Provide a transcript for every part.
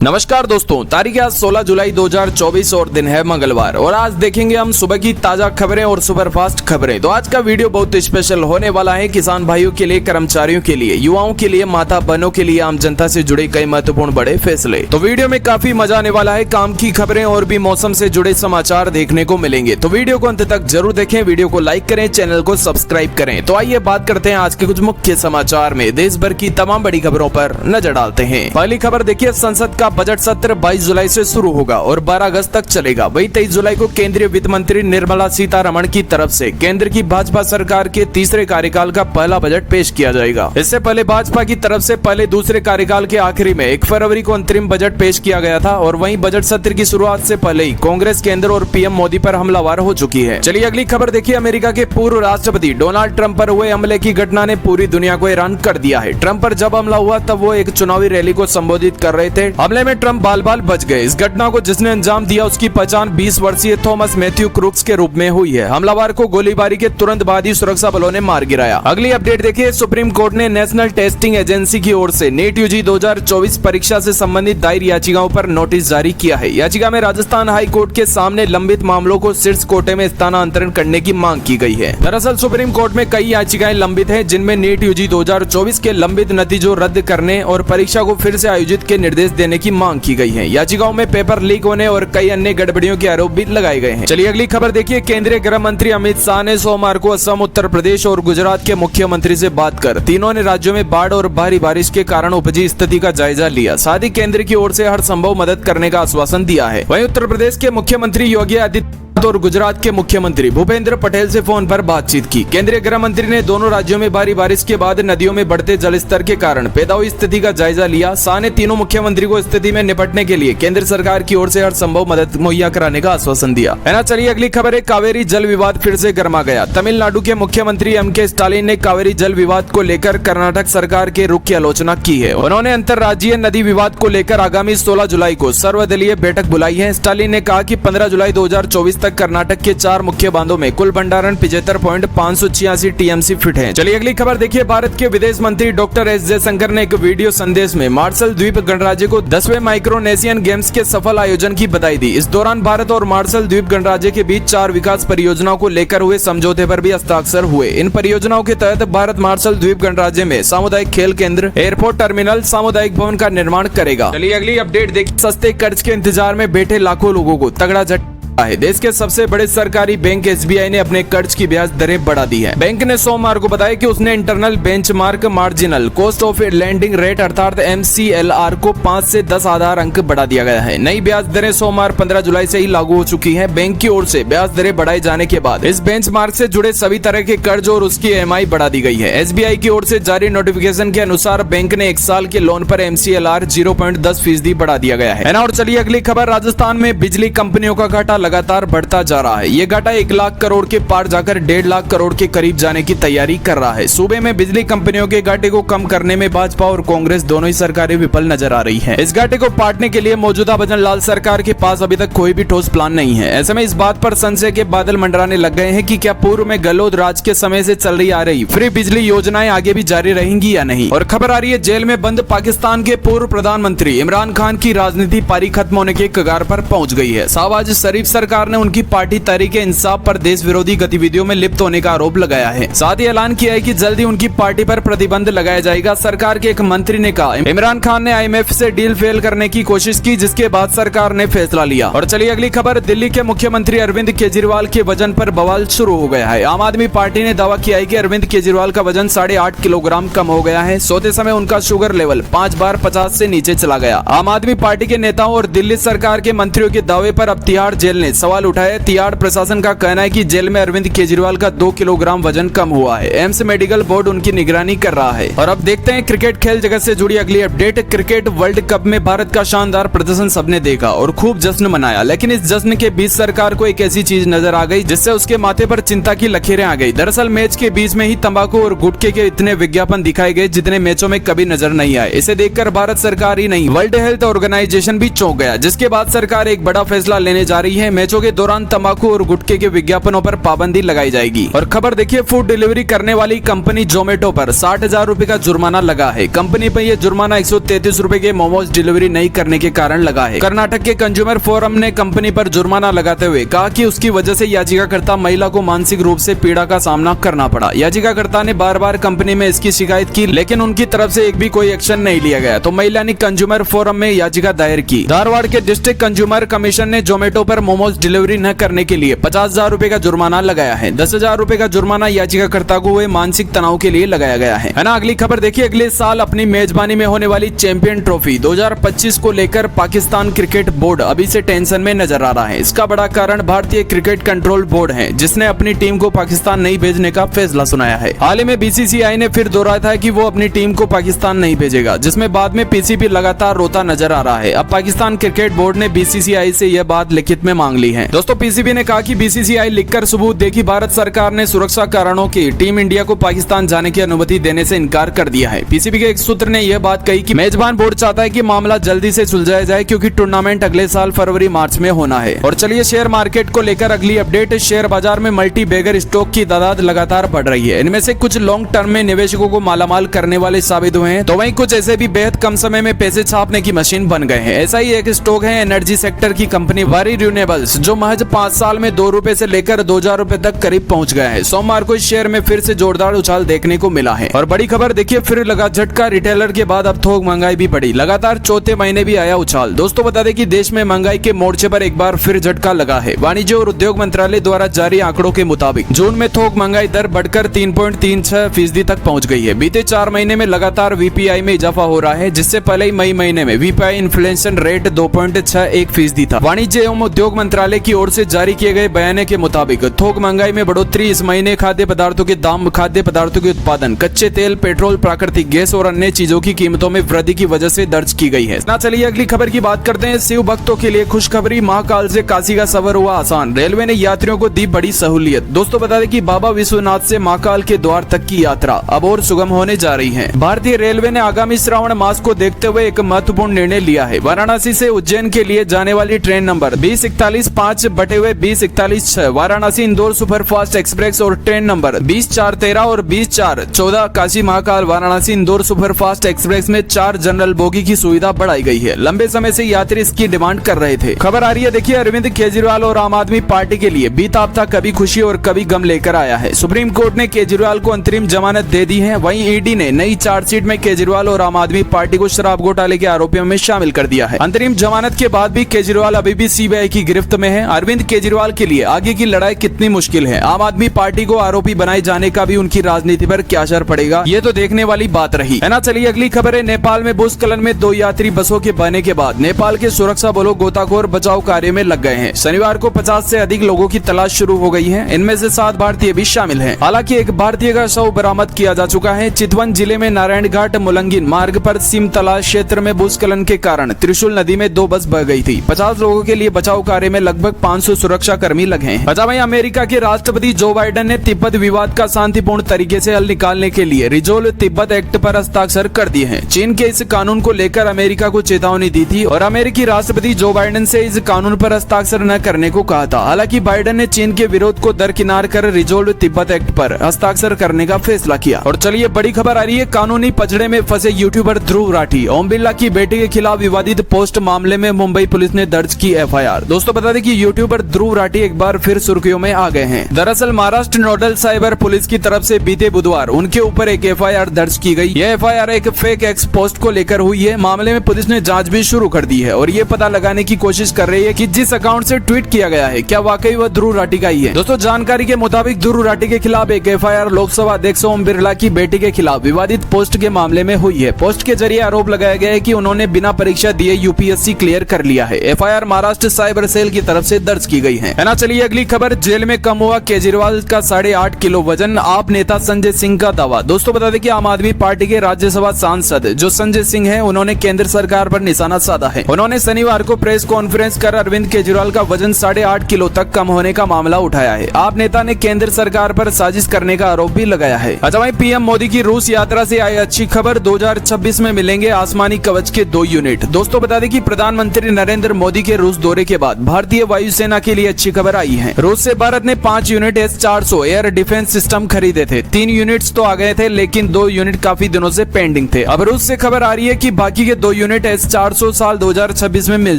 नमस्कार दोस्तों, तारीख आज 16 जुलाई 2024 और दिन है मंगलवार और आज देखेंगे हम सुबह की ताजा खबरें और सुपरफास्ट खबरें। तो आज का वीडियो बहुत स्पेशल होने वाला है। किसान भाइयों के लिए, कर्मचारियों के लिए, युवाओं के लिए, माता बहनों के लिए, आम जनता से जुड़े कई महत्वपूर्ण बड़े फैसले। तो वीडियो में काफी मजा आने वाला है। काम की खबरें और भी मौसम से जुड़े समाचार देखने को मिलेंगे। तो वीडियो को अंत तक जरूर देखें, वीडियो को लाइक करें, चैनल को सब्सक्राइब करें। तो आइए बात करते हैं आज के कुछ मुख्य समाचार में। देश भर की तमाम बड़ी खबरों पर नजर डालते हैं। पहली खबर देखिए, संसद का बजट सत्र 22 जुलाई से शुरू होगा और 12 अगस्त तक चलेगा। वही 23 जुलाई को केंद्रीय वित्त मंत्री निर्मला सीतारमण की तरफ से केंद्र की भाजपा सरकार के तीसरे कार्यकाल का पहला बजट पेश किया जाएगा। इससे पहले भाजपा की तरफ से पहले दूसरे कार्यकाल के आखिरी में 1 फरवरी को अंतरिम बजट पेश किया गया था और वहीं बजट सत्र की शुरुआत से पहले ही कांग्रेस केंद्र और पीएम मोदी पर हमलावर हो चुकी है। चलिए अगली खबर देखिए, अमेरिका के पूर्व राष्ट्रपति डोनाल्ड ट्रंप पर हुए हमले की घटना ने पूरी दुनिया को हैरान कर दिया है। ट्रंप पर जब हमला हुआ तब वो एक चुनावी रैली को संबोधित कर रहे थे। हमले में ट्रंप बाल बच गए। इस घटना को जिसने अंजाम दिया उसकी पहचान 20 वर्षीय थॉमस मैथ्यू क्रूक्स के रूप में हुई है। हमलावर को गोलीबारी के तुरंत बाद ही सुरक्षा बलों ने मार गिराया। अगली अपडेट देखिए, सुप्रीम कोर्ट ने नेशनल टेस्टिंग एजेंसी की ओर से नीट यूजी 2024 परीक्षा से संबंधित दायर याचिकाओं पर नोटिस जारी किया है। याचिका में राजस्थान हाई कोर्ट के सामने लंबित मामलों को शीर्ष कोर्ट में स्थानांतरण करने की मांग की गई है। दरअसल सुप्रीम कोर्ट में कई याचिकाएं लंबित हैं, जिनमें नीट यूजी 2024 के लंबित नतीजों रद्द करने और परीक्षा को फिर से आयोजित के निर्देश देने की मांग की गई है। याचिकाओं में पेपर लीक होने और कई अन्य गड़बड़ियों के आरोप भी लगाए गए हैं। चलिए अगली खबर देखिए, केंद्रीय गृह मंत्री अमित शाह ने सोमवार को असम, उत्तर प्रदेश और गुजरात के मुख्यमंत्री से बात कर तीनों ने राज्यों में बाढ़ और भारी बारिश के कारण उपजी स्थिति का जायजा लिया। साथ ही केंद्र की ओर से हर संभव मदद करने का आश्वासन दिया है। वहीं उत्तर प्रदेश के मुख्यमंत्री योगी आदित्यनाथ और गुजरात के मुख्यमंत्री भूपेंद्र पटेल से फोन पर बातचीत की। केंद्रीय गृह मंत्री ने दोनों राज्यों में भारी बारिश के बाद नदियों में बढ़ते जलस्तर के कारण पैदा हुई स्थिति का जायजा लिया। शाह ने तीनों मुख्यमंत्री को स्थिति में निपटने के लिए केंद्र सरकार की ओर से हर संभव मदद मुहैया कराने का आश्वासन दिया है ना। चलिए अगली खबर है, कावेरी जल विवाद फिर से गर्मा गया। तमिलनाडु के मुख्यमंत्री एम.के. स्टालिन ने कावेरी जल विवाद को लेकर कर्नाटक सरकार के रुख की आलोचना की है। उन्होंने अंतर्राज्यीय नदी विवाद को लेकर आगामी 16 जुलाई को सर्वदलीय बैठक बुलाई है। स्टालिन ने कहा कि 15 जुलाई 2024 तक कर्नाटक के 4 मुख्य बांधों में कुल भंडारण 75.586 टीएमसी फिट है। चलिए अगली खबर देखिए, भारत के विदेश मंत्री डॉक्टर एस जयशंकर ने एक वीडियो संदेश में मार्शल द्वीप गणराज्य को 10वें माइक्रोनेशियन गेम्स के सफल आयोजन की बधाई दी। इस दौरान भारत और मार्शल द्वीप गणराज्य के बीच 4 विकास परियोजनाओं को लेकर हुए समझौते पर भी हस्ताक्षर हुए। इन परियोजनाओं के तहत भारत मार्शल द्वीप गणराज्य में सामुदायिक खेल केंद्र, एयरपोर्ट टर्मिनल, सामुदायिक भवन का निर्माण करेगा। चलिए अगली अपडेट देखिए, सस्ते कर्ज के इंतजार में बैठे लाखों लोगों को तगड़ा झटका है। देश के सबसे बड़े सरकारी बैंक एसबीआई ने अपने कर्ज की ब्याज दरें बढ़ा दी है। बैंक ने सोमवार को बताया कि उसने internal benchmark marginal cost of lending rate अर्थात एमसीएलआर को 5 से 10 आधार अंक बढ़ा दिया गया है। नई ब्याज दरें सोमवार 15 जुलाई से ही लागू हो चुकी हैं। बैंक की ओर से ब्याज दरें बढ़ाए जाने के बाद इस बेंचमार्क से जुड़े सभी तरह के कर्ज और उसकी ईएमआई बढ़ा दी गई है। एसबीआई की ओर से जारी नोटिफिकेशन के अनुसार बैंक ने 1 साल के लोन पर एमसीएलआर 0.10% बढ़ा दिया गया है ना। और चलिए अगली खबर, राजस्थान में बिजली कंपनियों का घाटा लगातार बढ़ता जा रहा है। ये घाटा 1 लाख करोड़ के पार जाकर 1.5 लाख करोड़ के करीब जाने की तैयारी कर रहा है। सूबे में बिजली कंपनियों के घाटे को कम करने में भाजपा और कांग्रेस दोनों ही सरकारें विफल नजर आ रही हैं। इस घाटे को पाटने के लिए मौजूदा भजन लाल सरकार के पास अभी तक कोई भी ठोस प्लान नहीं है। ऐसे में इस बात पर संशय के बादल मंडराने लग गए हैं कि क्या पूर्व में गहलोत राज के समय से चल रही आ रही फ्री बिजली योजनाएं आगे भी जारी रहेंगी या नहीं। और खबर आ रही है, जेल में बंद पाकिस्तान के पूर्व प्रधानमंत्री इमरान खान की राजनीति पारी खत्म होने के कगार पर पहुंच गई है। शहबाज शरीफ सरकार ने उनकी पार्टी तहरीक इंसाफ पर देश विरोधी गतिविधियों में लिप्त होने का आरोप लगाया है। साथ ही ऐलान किया है कि जल्दी उनकी पार्टी पर प्रतिबंध लगाया जाएगा। सरकार के एक मंत्री ने कहा, इमरान खान ने आईएमएफ से डील फेल करने की कोशिश की, जिसके बाद सरकार ने फैसला लिया। और चलिए अगली खबर, दिल्ली के मुख्यमंत्री अरविंद केजरीवाल के वजन पर बवाल शुरू हो गया है। आम आदमी पार्टी ने दावा किया है कि अरविंद केजरीवाल का वजन 8.5 किलोग्राम कम हो गया है। सोते समय उनका शुगर लेवल 5 बार 50 से नीचे चला गया। आम आदमी पार्टी के नेताओं और दिल्ली सरकार के मंत्रियों के दावे पर अब तिहाड़ जेल ने सवाल उठाया। तिहाड़ प्रशासन का कहना है कि जेल में अरविंद केजरीवाल का 2 किलोग्राम वजन कम हुआ है। एम्स मेडिकल बोर्ड उनकी निगरानी कर रहा है। और अब देखते हैं क्रिकेट खेल जगत से जुड़ी अगली अपडेट। क्रिकेट वर्ल्ड कप में भारत का शानदार प्रदर्शन सबने देखा और खूब जश्न मनाया, लेकिन इस जश्न के बीच सरकार को एक ऐसी चीज नजर आ गई जिससे उसके माथे पर चिंता की लकीरें आ गई। दरअसल मैच के बीच में ही तंबाकू और गुटखे के इतने विज्ञापन दिखाए गए जितने मैचों में कभी नजर नहीं आए। इसे देखकर भारत सरकार ही नहीं, वर्ल्ड हेल्थ ऑर्गेनाइजेशन भी चौंक गया, जिसके बाद सरकार एक बड़ा फैसला लेने जा रही है। मैचों के दौरान तंबाकू और गुटखे के विज्ञापनों पर पाबंदी लगाई जाएगी। और खबर देखिए, फूड डिलीवरी करने वाली कंपनी जोमेटो पर 60,000 रुपए का जुर्माना लगा है। कंपनी पर यह जुर्माना 133 रुपए के मोमोज डिलीवरी नहीं करने के कारण लगा है। कर्नाटक के कंज्यूमर फोरम ने कंपनी पर जुर्माना लगाते हुए कहा कि उसकी वजह से याचिकाकर्ता महिला को मानसिक रूप से पीड़ा का सामना करना पड़ा। याचिकाकर्ता ने बार बार कंपनी में इसकी शिकायत की, लेकिन उनकी तरफ से एक भी कोई एक्शन नहीं लिया गया, तो महिला ने कंज्यूमर फोरम में याचिका दायर की। धारवाड़ के डिस्ट्रिक्ट कंज्यूमर कमीशन ने जोमेटो पर मोमोज डिलीवरी न करने के लिए 50,000 रुपए का जुर्माना लगाया है। 10,000 रुपए का जुर्माना याचिकाकर्ता को हुए मानसिक तनाव के लिए लगाया गया है ना। अगली खबर देखिए, अगले साल अपनी मेजबानी में होने वाली चैंपियन ट्रॉफी 2025 को लेकर पाकिस्तान क्रिकेट बोर्ड अभी से टेंशन में नजर आ रहा है। इसका बड़ा कारण भारतीय क्रिकेट कंट्रोल बोर्ड है, जिसने अपनी टीम को पाकिस्तान नहीं भेजने का फैसला सुनाया है। हाल ही में बीसीसीआई ने फिर दोहराया था कि वो अपनी टीम को पाकिस्तान नहीं भेजेगा, जिसमें बाद में पीसीबी लगातार रोता नजर आ रहा है। अब पाकिस्तान क्रिकेट बोर्ड ने बीसीसीआई से यह बात लिखित में मांग ली है। दोस्तों, पीसीबी ने कहा कि बीसीसीआई लिखकर सबूत दे कि भारत सरकार ने सुरक्षा कारणों की टीम इंडिया को पाकिस्तान जाने की अनुमति देने से इनकार कर दिया है। पीसीबी के एक सूत्र ने यह बात कही कि मेजबान बोर्ड चाहता है कि मामला जल्दी से सुलझाया जाए, क्योंकि टूर्नामेंट अगले साल फरवरी मार्च में होना है। और चलिए शेयर मार्केट को लेकर अगली अपडेट। शेयर बाजार में मल्टी बैगर स्टॉक की तादाद लगातार बढ़ रही है। इनमें से कुछ लॉन्ग टर्म में निवेशकों को मालामाल करने वाले साबित हुए हैं, तो वहीं कुछ ऐसे भी बेहद कम समय में पैसे छापने की मशीन बन गए हैं। ऐसा ही एक स्टॉक है एनर्जी सेक्टर की कंपनी वारी रिन्यूएबल्स, जो महज 5 साल में 2 रुपए से लेकर 2,000 रुपए तक करीब पहुंच गया है। सोमवार को इस शेयर में फिर से जोरदार उछाल देखने को मिला है। और बड़ी खबर देखिए, फिर लगा झटका, रिटेलर के बाद अब थोक महंगाई भी बढ़ी। लगातार चौथे महीने भी आया उछाल। दोस्तों, बता दें कि देश में महंगाई के मोर्चे पर एक बार फिर झटका लगा है। वाणिज्य और उद्योग मंत्रालय द्वारा जारी आंकड़ों के मुताबिक जून में थोक महंगाई दर बढ़कर 3.36% तक पहुंच गई है। बीते 4 महीने में लगातार वीपीआई में इजाफा हो रहा है, जिससे पहले ही मई महीने में वीपीआई इन्फ्लेशन रेट 2.61% था। वाणिज्य एवं उद्योग मंत्रालय की ओर से जारी किए गए बयान के मुताबिक थोक महंगाई में बढ़ोतरी इस महीने खाद्य पदार्थों के दाम, खाद्य पदार्थों के उत्पादन, कच्चे तेल, पेट्रोल, प्राकृतिक गैस और अन्य चीजों की कीमतों में वृद्धि की वजह से दर्ज की गई है ना। चलिए अगली खबर की बात करते हैं। शिव भक्तों के लिए खुशखबरी, महाकाल से काशी का सफर हुआ आसान। रेलवे ने यात्रियों को दी बड़ी सहूलियत। दोस्तों, बता दें कि बाबा विश्वनाथ से महाकाल के द्वार तक की यात्रा अब और सुगम होने जा रही है। भारतीय रेलवे ने आगामी श्रावण मास को देखते हुए एक महत्वपूर्ण निर्णय लिया है। वाराणसी से उज्जैन के लिए जाने वाली train number 2041-5/2041-6 Varanasi Indore superfast express और ट्रेन नंबर 20-413 और 20-414 काशी महाकाल वाराणसी इंदौर सुपरफास्ट एक्सप्रेस में 4 जनरल बोगी की सुविधा बढ़ाई गई है। लंबे समय से यात्री इसकी डिमांड कर रहे थे। खबर आ रही है, देखिए, अरविंद केजरीवाल और आम आदमी पार्टी के लिए बीता हफ्ता कभी खुशी और कभी गम लेकर आया है। सुप्रीम कोर्ट ने केजरीवाल को अंतरिम जमानत दे दी है। वहीं ईडी ने नई चार्जशीट में केजरीवाल और आम आदमी पार्टी को शराब घोटाले के आरोपियों में शामिल कर दिया है। अंतरिम जमानत के बाद भी केजरीवाल अभी भी सीबीआई की गिरफ्त में है। अरविंद केजरीवाल के लिए आगे की लड़ाई कितनी मुश्किल है। आम आदमी पार्टी को आरोपी बनाए जाने का भी उनकी राजनीति पर क्या असर पड़ेगा, ये तो देखने वाली बात रही है ना। चलिए अगली खबर है, नेपाल में भूस्खलन में 2 यात्री बसों के बहने के बाद नेपाल के सुरक्षा बलों गोताखोर बचाव कार्य में लग गए हैं। शनिवार को 50 से अधिक लोगों की तलाश शुरू हो गई है। इनमें से 7 भारतीय भी शामिल हैं। हालांकि एक भारतीय का शव बरामद किया जा चुका है। चितवन जिले में नारायण घाट मुलंगिन मार्ग पर सिमतला क्षेत्र में भूस्खलन के कारण त्रिशूल नदी में 2 बस बह गई थी। 50 लोगों के लिए बचाव कार्य में लगभग 500 सुरक्षा कर्मी लगे हैं। अच्छा भाई, अमेरिका के राष्ट्रपति जो बाइडेन ने तिब्बत विवाद का शांतिपूर्ण तरीके से हल निकालने के लिए रिजोल्व तिब्बत एक्ट पर हस्ताक्षर कर दिए हैं। चीन के इस कानून को लेकर अमेरिका को चेतावनी दी थी और अमेरिकी राष्ट्रपति जो बाइडेन से इस कानून पर हस्ताक्षर न करने को कहा था। हालांकि बाइडेन ने चीन के विरोध को दरकिनार कर रिजोल्व तिब्बत एक्ट पर हस्ताक्षर करने का फैसला किया। और चलिए बड़ी खबर आ रही है, कानूनी पचड़े में फंसे यूट्यूबर ध्रुव राठी। ओम बिरला की बेटी के खिलाफ विवादित पोस्ट मामले में मुंबई पुलिस ने दर्ज की एफआईआर। दोस्तों, बता दें कि यूट्यूबर ध्रुव राठी एक बार फिर सुर्खियों में आ गए हैं। दरअसल महाराष्ट्र नोडल साइबर पुलिस की तरफ से बीते बुधवार उनके ऊपर एक एफआईआर दर्ज की गई। यह एफआईआर एक फेक एक्स पोस्ट को लेकर हुई है। मामले में पुलिस ने जांच भी शुरू कर दी है और ये पता लगाने की कोशिश कर रही है कि जिस अकाउंट से ट्वीट किया गया है क्या वाकई वह ध्रुव राठी का ही है। दोस्तों, जानकारी के मुताबिक ध्रुव राठी के खिलाफ एक एफआईआर लोकसभा अध्यक्ष ओम बिरला की बेटी के खिलाफ विवादित पोस्ट के मामले में हुई है। पोस्ट के जरिए आरोप लगाया गया है कि उन्होंने बिना परीक्षा दिए यूपीएससी क्लियर कर लिया है। एफआईआर महाराष्ट्र साइबर सेल की तरफ से दर्ज की गई है ना। चलिए अगली खबर, जेल में कम हुआ केजरीवाल का 8.5 किलो वजन, आप नेता संजय सिंह का दावा। दोस्तों, बता दें कि आम आदमी पार्टी के राज्यसभा सांसद जो संजय सिंह हैं, उन्होंने केंद्र सरकार पर निशाना साधा है। उन्होंने शनिवार को प्रेस कॉन्फ्रेंस कर अरविंद केजरीवाल का वजन 8.5 किलो तक कम होने का मामला उठाया है। आप नेता ने केंद्र सरकार पर साजिश करने का आरोप भी लगाया है। अच्छा भाई, पीएम मोदी की रूस यात्रा से आई अच्छी खबर, 2026 में मिलेंगे आसमानी कवच के 2 यूनिट। दोस्तों, बता दें कि प्रधानमंत्री नरेंद्र मोदी के रूस दौरे के बाद भारतीय वायुसेना के लिए अच्छी खबर आई है। रूस से भारत ने 5 unit S-400 air defence system खरीदे थे। 3 यूनिट्स तो आ गए थे, लेकिन 2 यूनिट काफी दिनों से पेंडिंग थे। अब रूस से खबर आ रही है कि बाकी के 2 यूनिट S-400 साल 2026 में मिल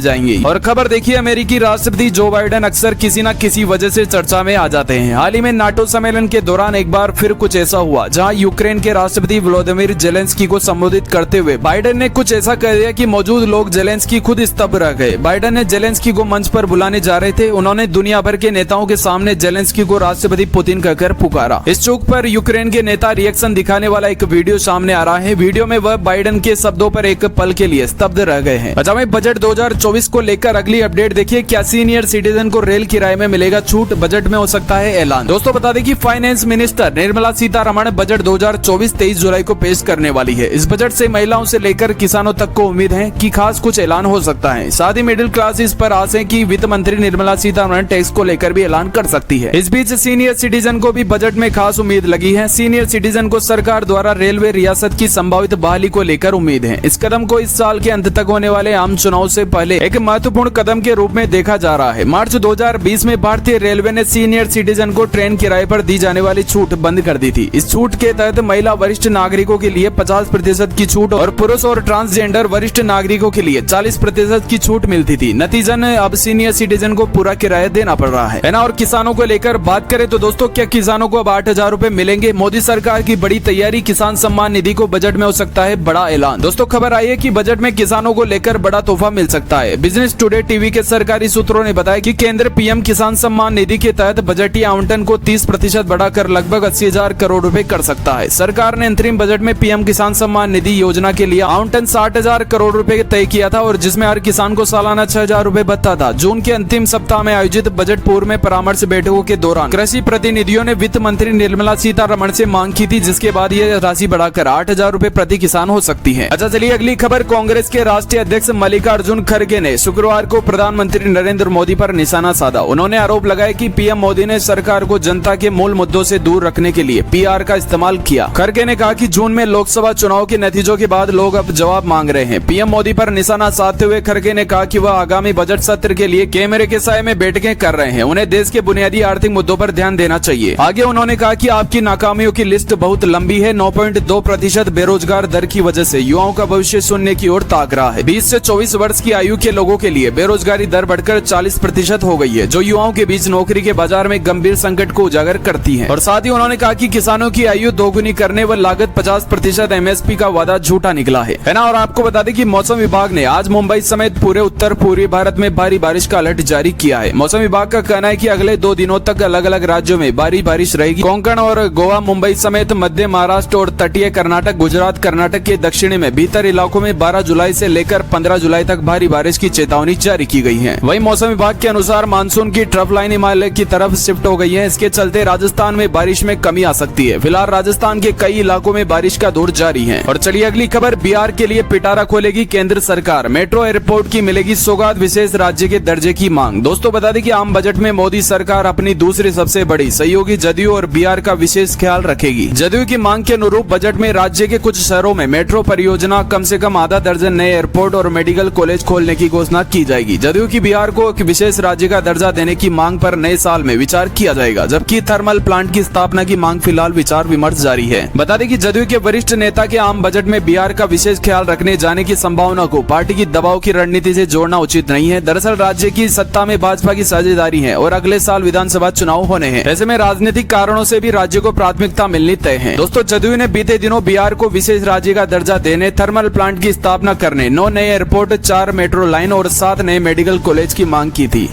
जाएंगी। और खबर देखिए, अमेरिकी राष्ट्रपति जो बाइडेन अक्सर किसी न किसी वजह से चर्चा में आ जाते हैं। हाल ही में नाटो सम्मेलन के दौरान एक बार फिर कुछ ऐसा हुआ जहां यूक्रेन के राष्ट्रपति व्लादिमीर जेलेंस्की को संबोधित करते हुए बाइडेन ने कुछ ऐसा कह दिया कि मौजूद लोग जेलेंस्की खुद स्तब्ध रह गए। बाइडेन ने जेलेंस्की को मंच पर बुलाने जा रहे थे। उन्होंने दुनिया भर के नेताओं के सामने जेलेंस्की को राष्ट्रपति पुतिन कहकर पुकारा। इस चूक पर यूक्रेन के नेता रिएक्शन दिखाने वाला एक वीडियो सामने आ रहा है। वीडियो में वह बाइडेन के शब्दों पर एक पल के लिए स्तब्ध रह गए हैं। आगामी बजट 2024 को लेकर अगली अपडेट देखिए। क्या सीनियर सिटीजन को रेल किराए में मिलेगा छूट? बजट में हो सकता है ऐलान। दोस्तों बता दें कि finance minister Nirmala Sitharaman budget 2024 23 जुलाई को पेश करने वाली है। इस बजट से महिलाओं से लेकर किसानों तक को उम्मीद है कि खास कुछ ऐलान हो सकता है। साथ ही मिडिल क्लास इस पर आस है कि वित्त मंत्री निर्मला सीतारमण टैक्स को लेकर भी ऐलान कर सकती है। इस बीच सीनियर सिटीजन को भी बजट में खास उम्मीद लगी है। सीनियर सिटीजन को सरकार द्वारा रेलवे रियासत की संभावित बहाली को लेकर उम्मीद है। इस कदम को इस साल के अंत तक होने वाले आम चुनाव से पहले एक महत्वपूर्ण कदम के रूप में देखा जा रहा है। मार्च 2020 में भारतीय रेलवे ने सीनियर सिटीजन को ट्रेन किराए पर दी जाने वाली छूट बंद कर दी थी। इस छूट के तहत महिला वरिष्ठ नागरिकों के लिए 50% की छूट और पुरुष और ट्रांसजेंडर वरिष्ठ नागरिकों के लिए 40% की छूट मिलती थी। नतीजन अब सीनियर सिटीजन को पूरा किराया देना पड़ रहा है ना। और किसानों को लेकर बात करें तो दोस्तों, क्या किसानों को अब 8,000 रुपए मिलेंगे? मोदी सरकार की बड़ी तैयारी, किसान सम्मान निधि को बजट में हो सकता है बड़ा ऐलान। दोस्तों खबर आई है कि बजट में किसानों को लेकर बड़ा तोहफा मिल सकता है। बिजनेस टुडे टीवी के सरकारी सूत्रों ने बताया कि केंद्र पीएम किसान सम्मान निधि के तहत बजटीय आवंटन को 30% बढ़ाकर लगभग 80,000 करोड़ रुपए कर सकता है। सरकार ने अंतरिम बजट में पीएम किसान सम्मान निधि योजना के लिए आवंटन 60,000 करोड़ रुपए तय किया था और जिसमें हर किसान को सालाना 6,000 रुपए भत्ता था। जून के अंतिम सप्ताह में आयोजित बजट पूर्व में परामर्श बैठकों के दौरान कृषि प्रतिनिधियों ने वित्त मंत्री निर्मला सीतारमण से मांग की थी, जिसके बाद ये राशि बढ़ाकर 8,000 रुपए प्रति किसान हो सकती है। अच्छा चलिए अगली खबर। कांग्रेस के राष्ट्रीय अध्यक्ष मल्लिकार्जुन खड़गे ने शुक्रवार को प्रधानमंत्री नरेंद्र मोदी पर निशाना साधा। उन्होंने आरोप लगाया कि पीएम मोदी ने सरकार को जनता के मूल मुद्दों से दूर रखने के लिए पीआर का इस्तेमाल किया। खड़गे ने कहा कि जून में लोकसभा चुनाव के नतीजों के बाद लोग अब जवाब मांग रहे हैं। पीएम मोदी पर निशाना साधते हुए खड़गे ने कहा कि वह आगामी बजट सत्र के लिए कैमरे के साए में बैठकें कर रहे हैं। उन्हें देश के बुनियादी आर्थिक मुद्दों पर ध्यान देना चाहिए। आगे उन्होंने कहा कि आपकी नाकामियों की लिस्ट बहुत लंबी है। 9.2% बेरोजगार दर की वजह से युवाओं का भविष्य शून्य की ओर ताक रहा है। 20 से 24 वर्ष की आयु के लोगों के लिए बेरोजगारी दर बढ़कर 40% हो गई है, जो युवाओं के बीच नौकरी के बाजार में गंभीर संकट को उजागर करती है। और साथ ही उन्होंने कहा कि किसानों की आयु दोगुनी करने व लागत 50% एमएसपी का वादा झूठा निकला है ना। और आपको बता दें कि मौसम विभाग ने आज मुंबई समेत पूरे उत्तर पूर्वी भारत में भारी बारिश का अलर्ट जारी किया है। मौसम विभाग का कहना है कि अगले 2 दिनों तक अलग अलग राज्यों में भारी बारिश रहेगी। कोंकण और गोवा, मुंबई समेत मध्य महाराष्ट्र और तटीय कर्नाटक, गुजरात, कर्नाटक के दक्षिणी में भीतर इलाकों में 12 जुलाई से लेकर 15 जुलाई तक भारी बारिश की चेतावनी जारी की गई है। वहीं मौसम विभाग के अनुसार मानसून की ट्रफ लाइन हिमालय की तरफ शिफ्ट हो गई है। इसके चलते राजस्थान में बारिश में कमी आ सकती है। फिलहाल राजस्थान के कई इलाकों में बारिश का दौर जारी है। और चलिए अगली खबर। बिहार के लिए पिटारा खोलेगी केंद्र सरकार। मेट्रो एयरपोर्ट की मिलेगी सौगात, विशेष राज्य के दर्जे की मांग। दोस्तों बता दें कि आम बजट में मोदी सरकार अपनी दूसरी सबसे बड़ी सहयोगी जदयू और बिहार का विशेष ख्याल रखेगी। जदयू की मांग के अनुरूप बजट में राज्य के कुछ शहरों में मेट्रो परियोजना, कम से कम आधा दर्जन नए एयरपोर्ट और मेडिकल कॉलेज खोलने की घोषणा की जाएगी। जदयू की बिहार को एक विशेष राज्य का दर्जा देने की मांग पर नए साल में विचार किया जाएगा, जबकि थर्मल प्लांट की स्थापना की मांग फिलहाल विचार विमर्श जारी है। बता दें कि जदयू के वरिष्ठ नेता के आम बजट में बिहार का विशेष ख्याल रखने जाने की संभावना को पार्टी की दबाव की रणनीति से जोड़ना उचित नहीं है। दरअसल राज्य की सत्ता में भाजपा की साझेदारी है और अगले साल विधानसभा चुनाव होने हैं। ऐसे में राजनीतिक कारणों से भी राज्य को प्राथमिकता मिलनी तय है। दोस्तों जदयू ने बीते दिनों बिहार को विशेष राज्य का दर्जा देने, थर्मल प्लांट की स्थापना करने, 9 नए एयरपोर्ट, 4 मेट्रो लाइन और 7 नए मेडिकल कॉलेज की मांग की थी।